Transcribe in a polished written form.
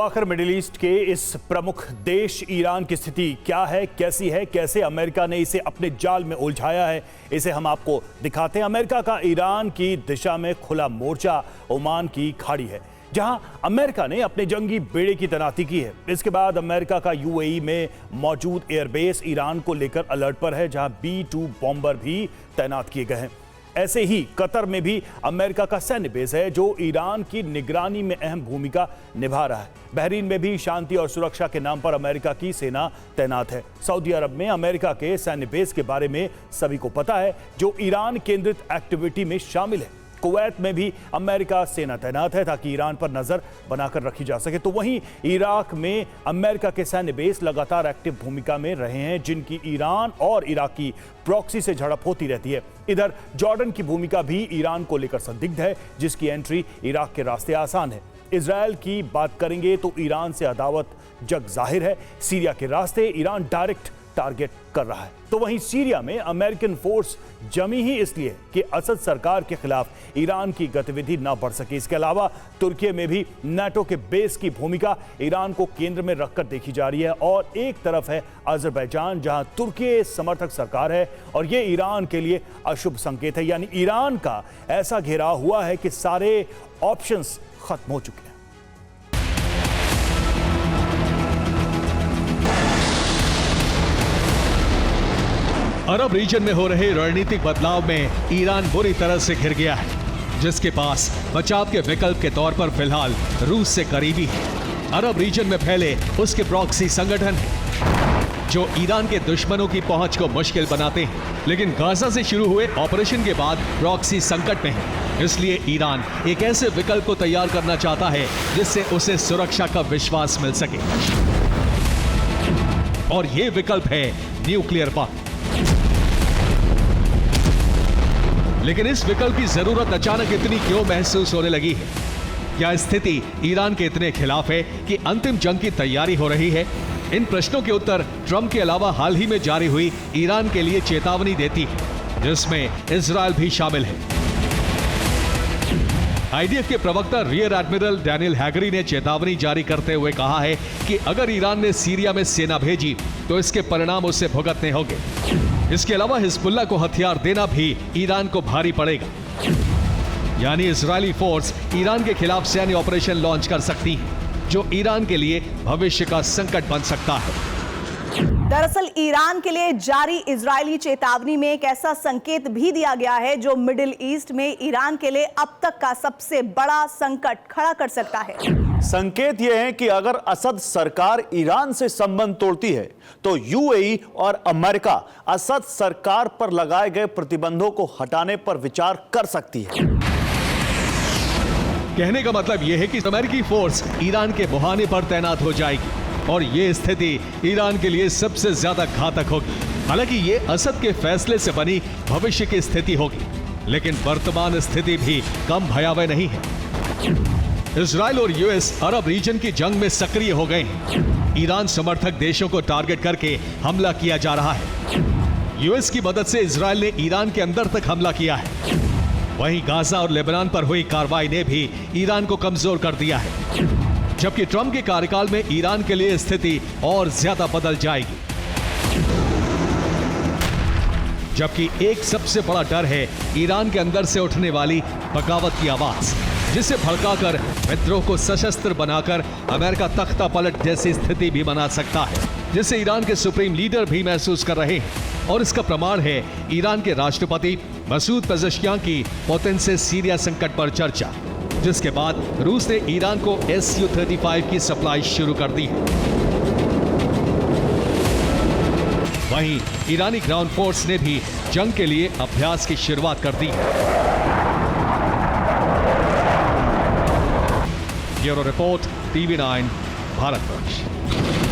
आखिर middle east के इस प्रमुख देश ईरान की स्थिति क्या है, कैसी है, कैसे अमेरिका ने इसे अपने जाल में उलझाया है, इसे हम आपको दिखाते हैं। अमेरिका का ईरान की दिशा में खुला मोर्चा ओमान की खाड़ी है, जहां अमेरिका ने अपने जंगी बेड़े की तैनाती की है। इसके बाद अमेरिका का यूएई में मौजूद एयरबेस ईरान को लेकर अलर्ट पर है, जहां B-2 बॉम्बर भी तैनात किए गए हैं। ऐसे ही कतर में भी अमेरिका का सैन्य बेस है, जो ईरान की निगरानी में अहम भूमिका निभा रहा है। बहरीन में भी शांति और सुरक्षा के नाम पर अमेरिका की सेना तैनात है। सऊदी अरब में अमेरिका के सैन्य बेस के बारे में सभी को पता है, जो ईरान केंद्रित एक्टिविटी में शामिल है। कुवैत में भी अमेरिका सेना तैनात है, ताकि ईरान पर नजर बनाकर रखी जा सके। तो वहीं इराक में अमेरिका के सैन्य बेस लगातार एक्टिव भूमिका में रहे हैं, जिनकी ईरान और इराक की प्रॉक्सी से झड़प होती रहती है। इधर जॉर्डन की भूमिका भी ईरान को लेकर संदिग्ध है, जिसकी एंट्री इराक के रास्ते आसान है। इजरायल की बात करेंगे तो ईरान से अदावत जग जाहिर है। सीरिया के रास्ते ईरान डायरेक्ट टारगेट कर रहा है। तो वहीं सीरिया में अमेरिकन फोर्स जमी ही इसलिए कि असद सरकार के खिलाफ ईरान की गतिविधि न बढ़ सके। इसके अलावा तुर्की में भी नाटो के बेस की भूमिका ईरान को केंद्र में रखकर देखी जा रही है। और एक तरफ है अजरबैजान, जहां तुर्की समर्थक सरकार है, और ये ईरान के लिए अशुभ संकेत है। यानी ईरान का ऐसा घेराव हुआ है कि सारे ऑप्शंस खत्म हो चुके हैं। अरब रीजन में हो रहे रणनीतिक बदलाव में ईरान बुरी तरह से घिर गया है, जिसके पास बचाव के विकल्प के तौर पर फिलहाल रूस से करीबी है। अरब रीजन में फैले उसके प्रॉक्सी संगठन हैं, जो ईरान के दुश्मनों की पहुंच को मुश्किल बनाते हैं। लेकिन गाजा से शुरू हुए ऑपरेशन के बाद प्रॉक्सी संकट में है, इसलिए ईरान एक ऐसे विकल्प को तैयार करना चाहता है जिससे उसे सुरक्षा का विश्वास मिल सके, और यह विकल्प है न्यूक्लियर बम। लेकिन इस विकल्प की जरूरत अचानक इतनी क्यों महसूस होने लगी है? क्या स्थिति ईरान के इतने खिलाफ है कि अंतिम जंग की तैयारी हो रही है? इन प्रश्नों के उत्तर ट्रंप के अलावा हाल ही में जारी हुई ईरान के लिए चेतावनी देती है, जिसमें इजरायल भी शामिल है। आईडीएफ के प्रवक्ता रियर एडमिरल डैनियल हैगरी ने चेतावनी जारी करते हुए कहा है कि अगर ईरान ने सीरिया में सेना भेजी तो इसके परिणाम उसे भुगतने होंगे। इसके अलावा हिजबुल्लाह को हथियार देना भी ईरान को भारी पड़ेगा। यानी इजरायली फोर्स ईरान के खिलाफ सैन्य ऑपरेशन लॉन्च कर सकती है, जो ईरान के लिए भविष्य का संकट बन सकता है। दरअसल ईरान के लिए जारी इजरायली चेतावनी में एक ऐसा संकेत भी दिया गया है, जो मिडिल ईस्ट में ईरान के लिए अब तक का सबसे बड़ा संकट खड़ा कर सकता है। संकेत यह है कि अगर असद सरकार ईरान से संबंध तोड़ती है, तो यूएई और अमेरिका असद सरकार पर लगाए गए प्रतिबंधों को हटाने पर विचार कर सकती है। कहने का मतलब यह है कि अमेरिकी फोर्स ईरान के मुहाने पर तैनात हो जाएगी, और यह स्थिति ईरान के लिए सबसे ज्यादा घातक होगी। हालांकि यह असद के फैसले से बनी भविष्य की स्थिति होगी, लेकिन वर्तमान स्थिति भी कम भयावह नहीं है। इजराइल और यूएस अरब रीजन की जंग में सक्रिय हो गए हैं। ईरान समर्थक देशों को टारगेट करके हमला किया जा रहा है। यूएस की मदद से इजराइल ने ईरान के अंदर तक हमला किया है। वहीं गाजा और लेबनान पर हुई कार्रवाई ने भी ईरान को कमजोर कर दिया है, जबकि ट्रंप के कार्यकाल में ईरान के लिए स्थिति और ज्यादा बदल जाएगी। जबकि एक सबसे बड़ा डर है ईरान के अंदर से उठने वाली बगावत की आवाज, जिसे भड़काकर विद्रोह को सशस्त्र बनाकर अमेरिका तख्ता पलट जैसी स्थिति भी बना सकता है, जिसे ईरान के सुप्रीम लीडर भी महसूस कर रहे हैं। और इसका प्रमाण है ईरान के राष्ट्रपति मसूद पेज़ेश्कियान की पोतेन से सीरिया संकट पर चर्चा, जिसके बाद रूस ने ईरान को Su-35 की सप्लाई शुरू कर दी है। वहीं ईरानी ग्राउंड फोर्स ने भी जंग के लिए अभ्यास की शुरुआत कर दी है। Bureau report, TV9, Bharatvarsh.